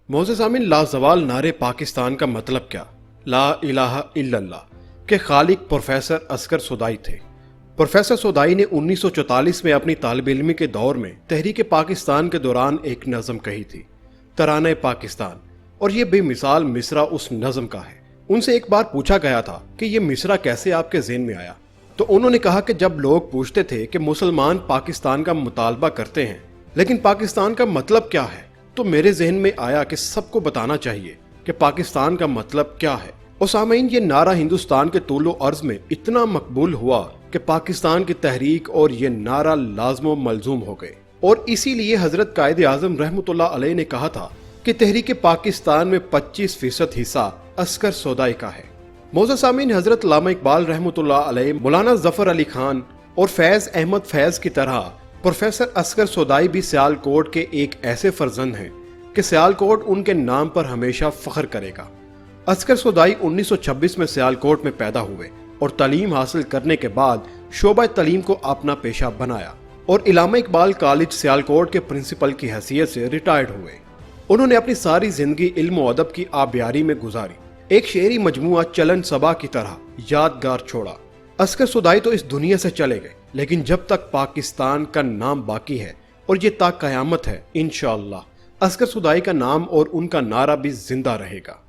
मोअज़्ज़ज़ सामीन, लाजवाल नारे पाकिस्तान का मतलब क्या? ला इलाहा इल्लल्लाह के खालिक प्रोफेसर असगर सोदाई थे। प्रोफेसर सोदाई ने 1944 में अपनी तालिब इल्मी के दौर में तहरीक पाकिस्तान के दौरान एक नज़म कही थी, तराने पाकिस्तान, और ये बेमिसाल मिसरा उस नज़म का है। उनसे एक बार पूछा गया था कि ये मिसरा कैसे आपके ज़हन में आया, तो उन्होंने कहा कि जब लोग पूछते थे कि मुसलमान पाकिस्तान का मुतालबा करते हैं लेकिन पाकिस्तान का मतलब क्या है, तो मेरे जहन में आया कि सबको बताना चाहिए कि पाकिस्तान का मतलब क्या है। और सामीन, ये नारा हिंदुस्तान के तूलो अर्ज में इतना मकबूल हुआ कि पाकिस्तान की तहरीक और ये नारा लाज़िम मलजूम हो गए। और इसीलिए हजरत कायद आज़म रहमतुल्लाह अलैह ने कहा था कि तहरीक पाकिस्तान में 25% हिस्सा असगर सोदाई का है। मोअज़्ज़ज़ सामीन, हजरत अल्लामा इकबाल रहमतुल्लाह अलैह, मौलाना ज़फ़र अली खान और फैज़ अहमद फैज़ की तरह प्रोफेसर असगर सोदाई भी सियालकोट के एक ऐसे फर्जंद हैं कि सियालकोट उनके नाम पर हमेशा फख्र करेगा। असगर सोदाई 1926 में सियालकोट में पैदा हुए और तालीम हासिल करने के बाद शोबा तालीम को अपना पेशा बनाया और इलामा इकबाल कॉलेज सियालकोट के प्रिंसिपल की हैसियत से रिटायर्ड हुए। उन्होंने अपनी सारी जिंदगी इल्म और अदब की आबियारी में गुजारी। एक शेरी मजमुआ चलन सबा की तरह यादगार छोड़ा। असगर सोदाई तो इस दुनिया से चले गए, लेकिन जब तक पाकिस्तान का नाम बाकी है और ये ता कयामत है, इंशाअल्लाह असगर सोदाई का नाम और उनका नारा भी जिंदा रहेगा।